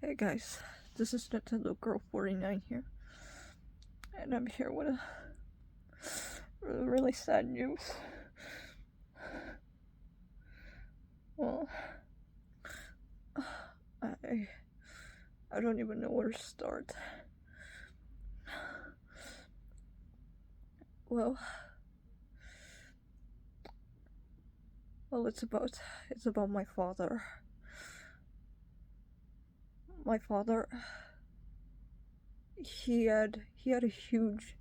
Hey guys, this is Nintendo Girl 49 here, and I'm here with a really sad news. Well, I don't even know where to start. Well, it's about my father. My father, he had a huge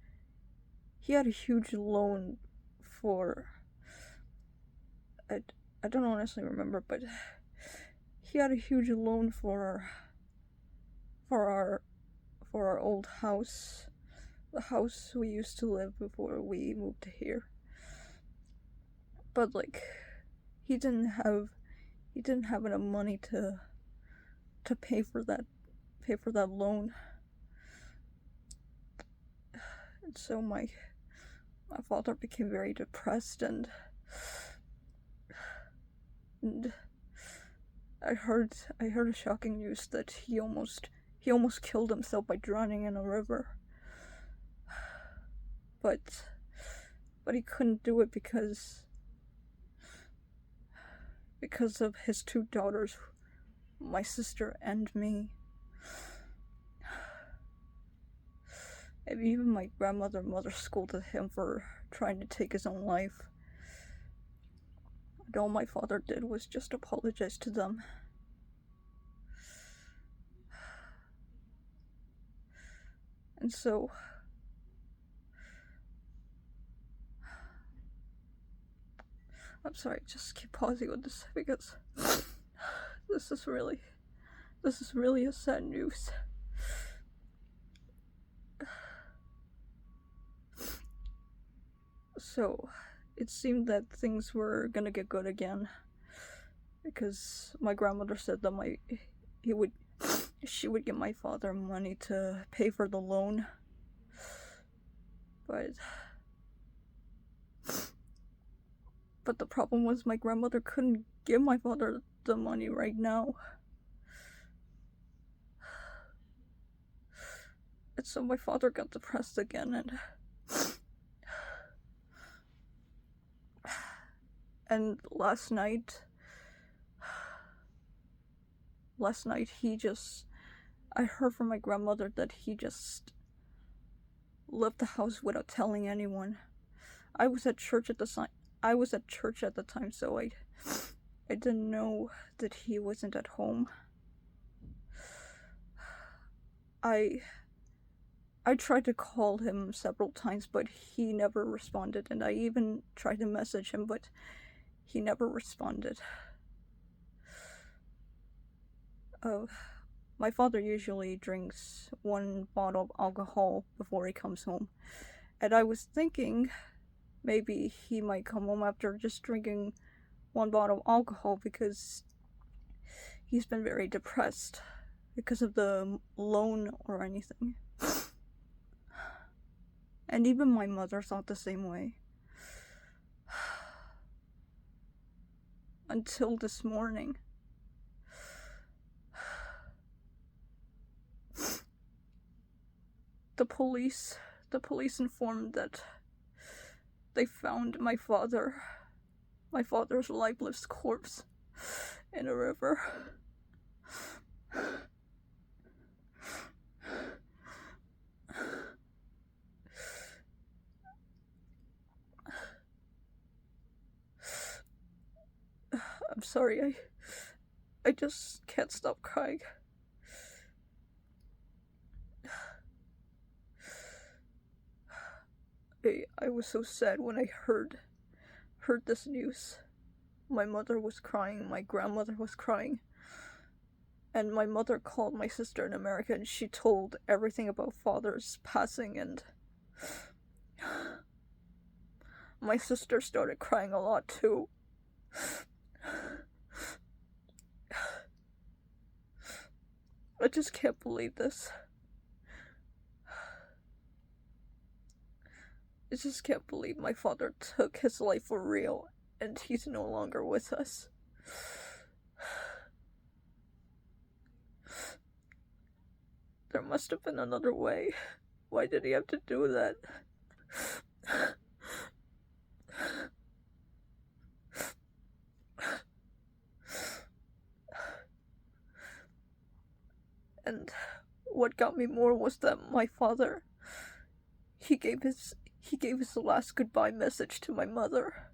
loan for, I don't honestly remember, but he had a huge loan for our old house, the house we used to live before we moved here. But he didn't have enough money to pay for that loan. And so my father became very depressed, and I heard a shocking news that he almost killed himself by drowning in a river. But he couldn't do it because of his two daughters, my sister and me. And even my mother scolded him for trying to take his own life. And all my father did was just apologize to them. And so I'm sorry, just keep pausing with this because this is really a sad news. So it seemed that things were gonna get good again, because my grandmother said that she would give my father money to pay for the loan. But the problem was my grandmother couldn't give my father the money right now. And so my father got depressed again, and last night I heard from my grandmother that he just left the house without telling anyone. I was at church at the time, so I didn't know that he wasn't at home. I tried to call him several times, but he never responded, and I even tried to message him, but he never responded. My father usually drinks 1 bottle of alcohol before he comes home, and I was thinking maybe he might come home after just drinking 1 bottle of alcohol, because he's been very depressed because of the loan or anything. And even my mother thought the same way. Until this morning. The police informed that they found my father's lifeless corpse in a river. I'm sorry, I just can't stop crying. I was so sad when I heard this news. My mother was crying, my grandmother was crying, and my mother called my sister in America, and she told everything about father's passing, and my sister started crying a lot too. I just can't believe this. I just can't believe my father took his life for real, and he's no longer with us. There must have been another way. Why did he have to do that? And what got me more was that my father, he gave his last goodbye message to my mother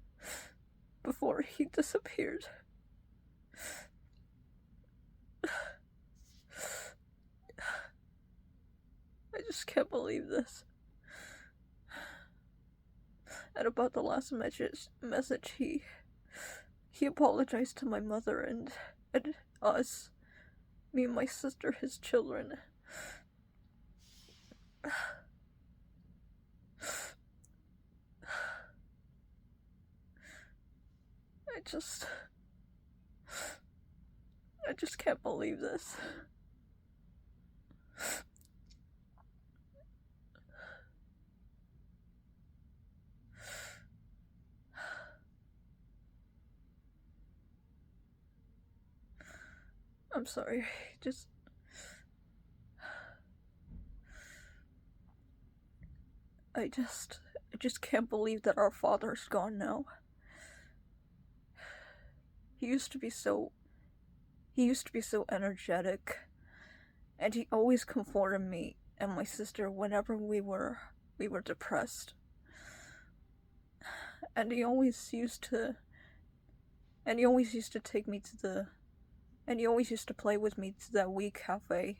before he disappeared. I just can't believe this. And about the last message, he apologized to my mother and us, me and my sister, his children. I just can't believe this. I'm sorry, I just can't believe that our father's gone now. He used to be so energetic, and he always comforted me and my sister whenever we were depressed. And he always used to take me to and he always used to play with me to that wee cafe,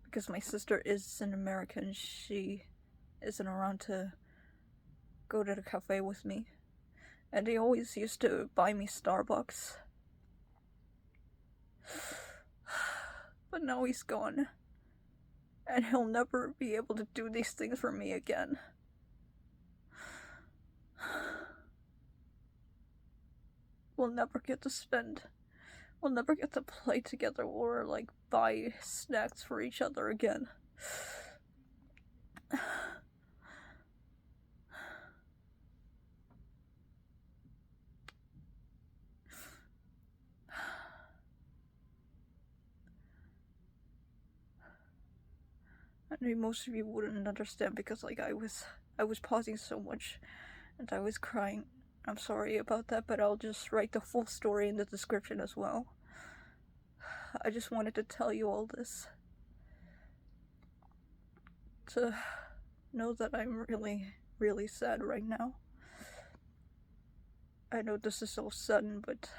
because my sister is an American. She isn't around to go to the cafe with me. And he always used to buy me Starbucks. But now he's gone. And he'll never be able to do these things for me again. We'll never get to play together or, like, buy snacks for each other again. I mean, most of you wouldn't understand because, like, I was pausing so much and I was crying. I'm sorry about that, but I'll just write the full story in the description as well. I just wanted to tell you all this, to know that I'm really, really sad right now. I know this is so sudden, but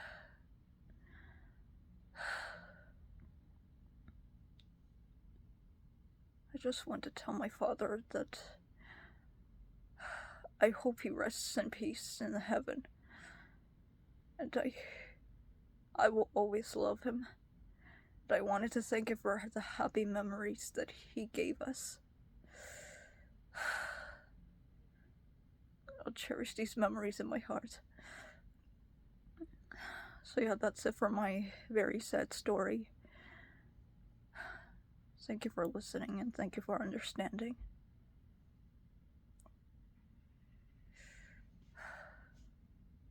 I just want to tell my father that I hope he rests in peace in heaven, and I will always love him. And I wanted to thank him for the happy memories that he gave us. I'll cherish these memories in my heart. So yeah, that's it for my very sad story. Thank you for listening and thank you for understanding.